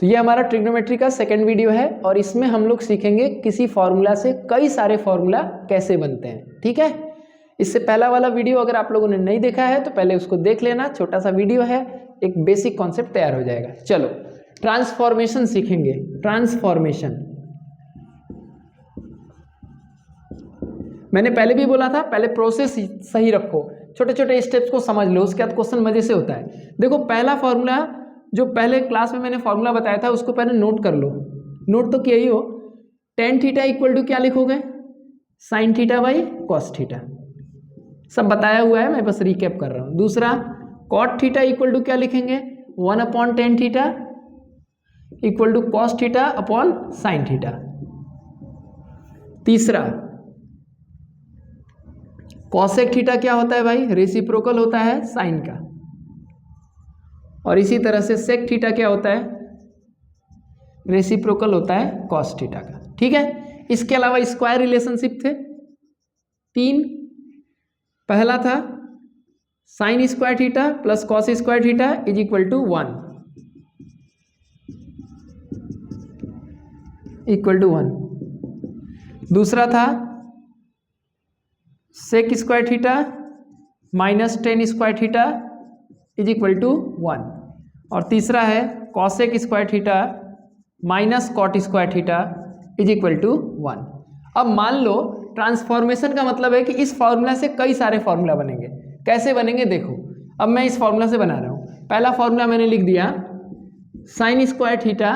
तो ये हमारा ट्रिग्नोमेट्री का सेकंड वीडियो है और इसमें हम लोग सीखेंगे किसी फॉर्मूला से कई सारे फॉर्मूला कैसे बनते हैं। ठीक है, इससे पहला वाला वीडियो अगर आप लोगों ने नहीं देखा है तो पहले उसको देख लेना, छोटा सा वीडियो है, एक बेसिक कॉन्सेप्ट तैयार हो जाएगा। चलो ट्रांसफॉर्मेशन सीखेंगे। ट्रांसफॉर्मेशन मैंने पहले भी बोला था, पहले प्रोसेस सही रखो, छोटे छोटे स्टेप्स को समझ लो, उसके बाद क्वेश्चन मजे से होता है। देखो पहला फॉर्मूला जो पहले क्लास में मैंने फॉर्मूला बताया था उसको पहले नोट कर लो, नोट तो किया ही हो। टेन थीटा इक्वल टू क्या लिखोगे, sine theta by cos theta, सब बताया हुआ है, मैं बस रिकैप कर रहा हूँ। दूसरा कॉट थीटा इक्वल टू क्या लिखेंगे, 1/tan theta equal to cos theta upon sine theta. तीसरा कॉसेक थीटा क्या होता है भाई, रेसिप्रोकल होता है साइन का। और इसी तरह से सेक थीटा क्या होता है, रेसिप्रोकल होता है कॉस थीटा का। ठीक है, इसके अलावा स्क्वायर रिलेशनशिप थे तीन। पहला था sine square theta plus cos square theta is equal to 1 equal to 1। दूसरा था sec square theta minus tan square theta is equal to 1। और तीसरा है cosec square theta minus cot square theta is equal to 1। अब मान लो transformation का मतलब है कि इस फॉर्मूला से कई सारे फॉर्मूला बनेंगे। कैसे बनेंगे देखो, अब मैं इस फॉर्मूला से बना रहा हूँ। पहला फॉर्मूला मैंने लिख दिया sine square theta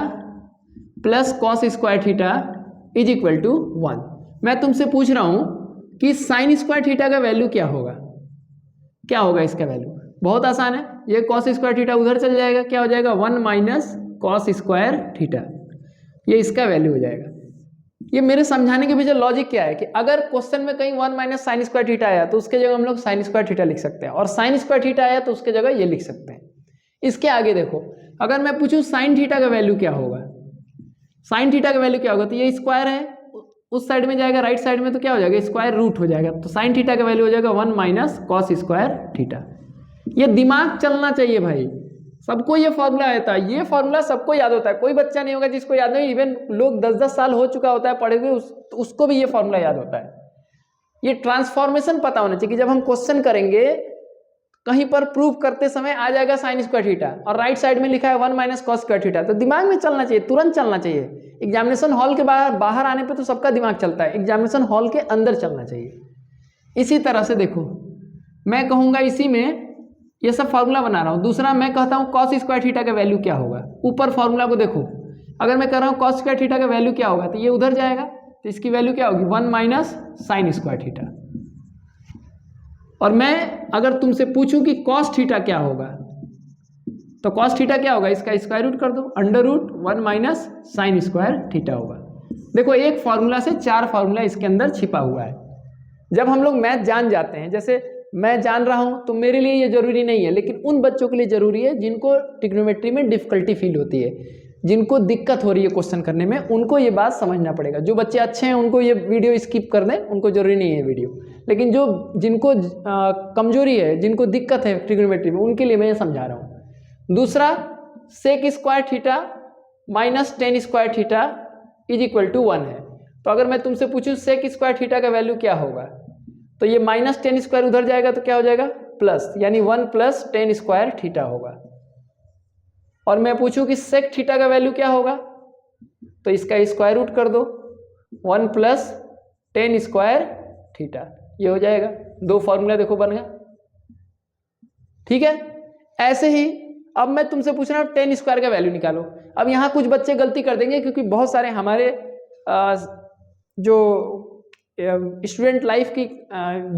plus cos square theta is equal to 1। मैं तुमसे पूछ रहा हूँ कि साइन स्क्वायर थीटा का वैल्यू क्या होगा, क्या होगा इसका वैल्यू। बहुत आसान है, ये कॉस स्क्वायर थीटा उधर चल जाएगा, क्या हो जाएगा 1 माइनस कॉस स्क्वायर थीटा, ये इसका वैल्यू हो जाएगा। ये मेरे समझाने के पीछे लॉजिक क्या है कि अगर क्वेश्चन में कहीं 1 माइनस साइन स्क्वायर थीटा आया तो उसके जगह हम लोग साइन स्क्वायर थीटा लिख सकते हैं, और साइन स्क्वायर थीटा आया तो उसके जगह ये लिख सकते हैं। इसके आगे देखो, अगर मैं पूछूं साइन थीटा का वैल्यू क्या होगा, साइन थीटा का वैल्यू क्या होगा, तो ये स्क्वायर है, उस साइड में जाएगा, राइट साइड में तो क्या हो जाएगा स्क्वायर रूट हो जाएगा, तो साइन थीटा का वैल्यू हो जाएगा 1 माइनस कॉस स्क्वायर थीटा। ये दिमाग चलना चाहिए भाई, सबको ये फॉर्मूला आता है, ये फॉर्मूला सबको याद होता है, कोई बच्चा नहीं होगा जिसको याद नहीं। इवन लोग 10-10 साल हो चुका होता है पढ़े हुए, उसको भी ये फॉर्मूला याद होता है। ये ट्रांसफॉर्मेशन पता होना चाहिए कि जब हम क्वेश्चन करेंगे कहीं पर प्रूव करते समय आ जाएगा साइन स्क्वायर थीटा और राइट साइड में लिखा है 1 माइनस कॉस स्क्वायर थीटा, तो दिमाग में चलना चाहिए, तुरंत चलना चाहिए। एग्जामिनेशन हॉल के बाहर आने पे तो सबका दिमाग चलता है, एग्जामिनेशन हॉल के अंदर चलना चाहिए। इसी तरह से देखो, मैं कहूँगा इसी में ये सब फॉर्मूला बना रहा हूँ। दूसरा मैं कहता हूँ कॉस स्क्वायर थीटा का वैल्यू क्या होगा, ऊपर फॉर्मूला को देखो, अगर मैं कह रहा हूँ कॉस स्क्वायर थीटा का वैल्यू क्या होगा तो ये उधर जाएगा, तो इसकी वैल्यू क्या होगी 1 माइनस साइन स्क्वायर थीटा। और मैं अगर तुमसे पूछूं कि कॉस थीटा क्या होगा, तो कॉस थीटा क्या होगा, इसका स्क्वायर रूट कर दो, under root 1 minus sine square theta होगा। देखो एक फॉर्मूला से 4 फॉर्मूला इसके अंदर छिपा हुआ है। जब हम लोग मैथ जान जाते हैं, जैसे मैं जान रहा हूं तो मेरे लिए ये जरूरी नहीं है, लेकिन उन बच्चों के लिए जरूरी है जिनको ट्रिग्नोमेट्री में डिफिकल्टी फील होती है, जिनको दिक्कत हो रही है क्वेश्चन करने में, उनको ये बात समझना पड़ेगा। जो बच्चे अच्छे हैं उनको ये वीडियो स्किप कर दें, उनको जरूरी नहीं है वीडियो, लेकिन जिनको कमजोरी है, जिनको दिक्कत है ट्रिग्नोमेट्री में, उनके लिए मैं ये समझा रहा हूँ। दूसरा sec square theta minus tan square theta is equal to 1 है। तो अगर मैं तुमसे पूछूं सेक स्क्वायर थीटा का वैल्यू क्या होगा, तो ये माइनस टेन स्क्वायर उधर जाएगा तो क्या हो जाएगा प्लस, यानी 1 प्लस टेन स्क्वायर थीटा होगा। और मैं पूछूं कि सेक थीटा का वैल्यू क्या होगा, तो इसका स्क्वायर रूट कर दो, 1 प्लस टेन स्क्वायर थीटा, ये हो जाएगा। 2 फॉर्मूला देखो बन गया। ठीक है, ऐसे ही अब मैं तुमसे पूछ रहा हूँ टेन स्क्वायर का वैल्यू निकालो। अब यहाँ कुछ बच्चे गलती कर देंगे, क्योंकि बहुत सारे हमारे जो स्टूडेंट लाइफ की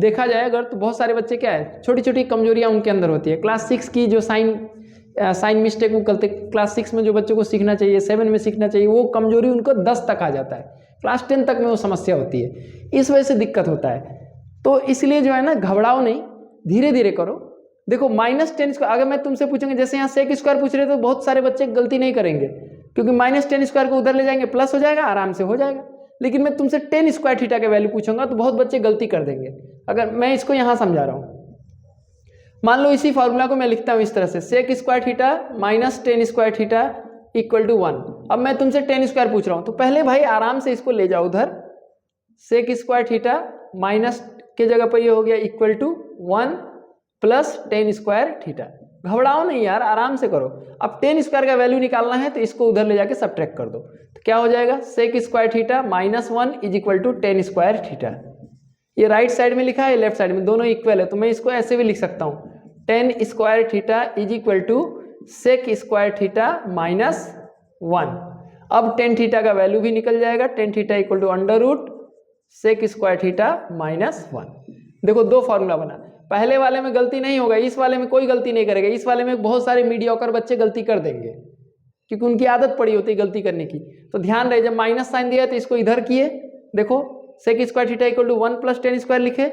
देखा जाए अगर, तो बहुत सारे बच्चे क्या है, छोटी छोटी कमजोरियां उनके अंदर होती है। क्लास 6 की जो साइन मिस्टेक वो करते, क्लास 6 में जो बच्चों को सीखना चाहिए, 7 में सीखना चाहिए, वो कमजोरी उनको 10 तक आ जाता है, क्लास 10 तक में वो समस्या होती है, इस वजह से दिक्कत होता है। तो इसलिए जो है ना, घबराओ नहीं, धीरे धीरे करो। देखो माइनस टेन स्क्वायर, अगर मैं तुमसे पूछूंगा, जैसे यहाँ सेक स्क्वायर पूछ रहे तो बहुत सारे बच्चे गलती नहीं करेंगे, क्योंकि माइनस टेन स्क्वायर को उधर ले जाएंगे, प्लस हो जाएगा, आराम से हो जाएगा। लेकिन मैं तुमसे टेन स्क्वायर थीटा का वैल्यू पूछूंगा तो बहुत बच्चे गलती कर देंगे। अगर मैं इसको यहाँ समझा रहा हूँ, मान लो इसी फॉर्मूला को मैं लिखता हूँ इस तरह से, sec square theta minus tan square theta equal to 1। अब मैं तुमसे टेन स्क्वायर पूछ रहा हूँ, तो पहले भाई आराम से इसको ले जाओ उधर, सेक स्क्वायर थीटा माइनस के जगह पर ये हो गया equal to 1 plus tan square theta. घबराओ नहीं यार, आराम से करो। अब टेन स्क्वायर का वैल्यू निकालना है तो इसको उधर ले जाके सब्ट्रैक्ट कर दो, तो क्या हो जाएगा, sec square theta minus 1 is equal to tan square theta. ये राइट साइड में लिखा है, लेफ्ट साइड में, दोनों इक्वल है, तो मैं इसको ऐसे भी लिख सकता हूँ, tan square theta is equal to sec square theta minus 1। अब टेन थीटा का वैल्यू भी निकल जाएगा, tan theta equal to under root sec square theta minus 1। देखो दो फॉर्मूला बना, पहले वाले में गलती नहीं होगा, इस वाले में कोई गलती नहीं करेगा। इस वाले में बहुत सारे मीडियोकर बच्चे गलती कर देंगे क्योंकि उनकी आदत पड़ी होती है गलती करने की। तो ध्यान रहे, जब माइनस साइन दिया तो इसको इधर किए, देखो sec square theta equal to 1 plus tan square लिखे।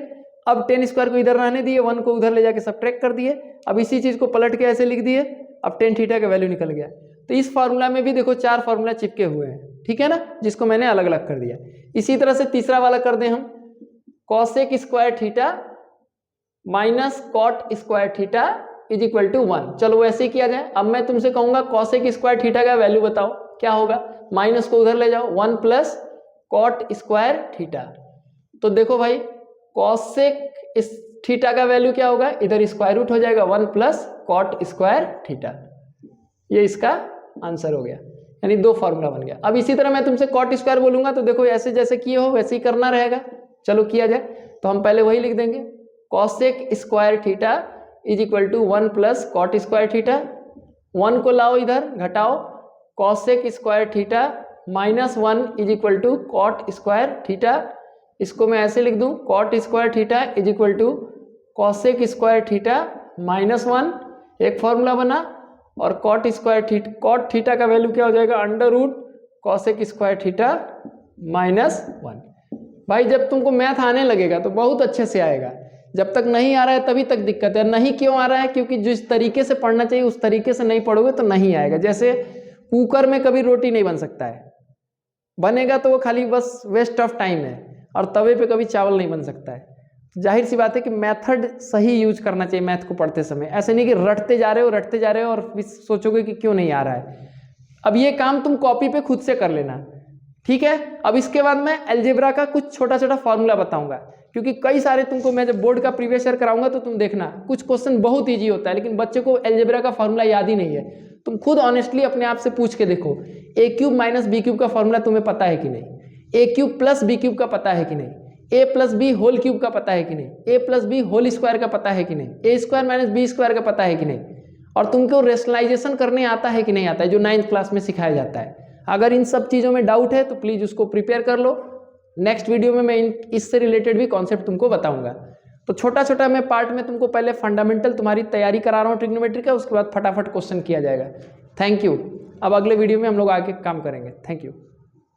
अब टेन स्क्वायर को इधर रहने दिए, 1 को उधर ले जाके सब्ट्रैक्ट कर दिए। अब इसी चीज को पलट के ऐसे लिख दिए, अब टेन थीटा का वैल्यू निकल गया। तो इस फार्मूला में भी देखो 4 फार्मूला चिपके हुए हैं, ठीक है ना, जिसको मैंने अलग अलग कर दिया। इसी तरह से तीसरा वाला कर दें हम, cosec square theta minus cot square theta is equal to 1। चलो वैसे ही किया जाए। अब मैं तुमसे कहूंगा कॉसेक स्क्वायर थीटा का वैल्यू बताओ, क्या होगा, माइनस को उधर ले जाओ, 1 प्लस कॉट स्क्वायर थीटा। तो देखो भाई कॉसेक थीटा का वैल्यू क्या होगा, इधर स्क्वायर रूट हो जाएगा, 1 प्लस कॉट स्क्वायर थीटा। ये इसका आंसर हो गया, यानी दो फॉर्मूला बन गया। अब इसी तरह मैं तुमसे कॉट स्क्वायर बोलूंगा तो देखो ऐसे जैसे किए हो वैसे ही करना रहेगा। चलो किया जाए, तो हम पहले वही लिख देंगे, cosec square theta is equal to 1 plus cot square theta. 1 को लाओ इधर घटाओ, cosec square theta minus 1 is equal to cot square theta. इसको मैं ऐसे लिख दूं, cot square theta is equal to cosec square theta minus 1, एक फॉर्मूला बना। और कॉट थीटा का वैल्यू क्या हो जाएगा, under root cosec square theta minus 1। भाई जब तुमको मैथ आने लगेगा तो बहुत अच्छे से आएगा, जब तक नहीं आ रहा है तभी तक दिक्कत है। नहीं क्यों आ रहा है, क्योंकि जिस तरीके से पढ़ना चाहिए उस तरीके से नहीं पढ़ोगे तो नहीं आएगा। जैसे कुकर में कभी रोटी नहीं बन सकता है, बनेगा तो वो खाली बस वेस्ट ऑफ टाइम है, और तवे पे कभी चावल नहीं बन सकता है। जाहिर सी बात है कि मेथड सही यूज करना चाहिए मैथ को पढ़ते समय, ऐसे नहीं कि रटते जा रहे हो और फिर सोचोगे कि क्यों नहीं आ रहा है। अब ये काम तुम कॉपी पे खुद से कर लेना, ठीक है। अब इसके बाद मैं अलजेब्रा का कुछ छोटा छोटा फॉर्मूला बताऊंगा, क्योंकि कई सारे तुमको मैं जब बोर्ड का प्रीवियस ईयर कराऊंगा तो तुम देखना कुछ क्वेश्चन बहुत ईजी होता है, लेकिन बच्चे को अलजेब्रा का फॉर्मूला याद ही नहीं है। तुम खुद ऑनेस्टली अपने आप से पूछ के देखो, ए क्यूब माइनस बी क्यूब का फॉर्मूला तुम्हें पता है कि नहीं, ए क्यूब प्लस बी क्यूब का पता है कि नहीं, ए प्लस बी होल क्यूब का पता है कि नहीं, ए प्लस बी होल स्क्वायर का पता है कि नहीं, ए स्क्वायर माइनस बी स्क्वायर का पता है कि नहीं, और तुमको रेशनलाइजेशन करने आता है कि नहीं आता है, जो 9th क्लास में सिखाया जाता है। अगर इन सब चीज़ों में डाउट है तो प्लीज़ उसको प्रिपेयर कर लो। नेक्स्ट वीडियो में मैं इससे रिलेटेड भी कॉन्सेप्ट तुमको बताऊंगा। तो छोटा छोटा मैं पार्ट में तुमको पहले फंडामेंटल तुम्हारी तैयारी करा रहा हूँ ट्रिग्नोमेट्री का, उसके बाद फटाफट क्वेश्चन किया जाएगा। Thank you. अब अगले वीडियो में हम लोग आगे काम करेंगे। Thank you.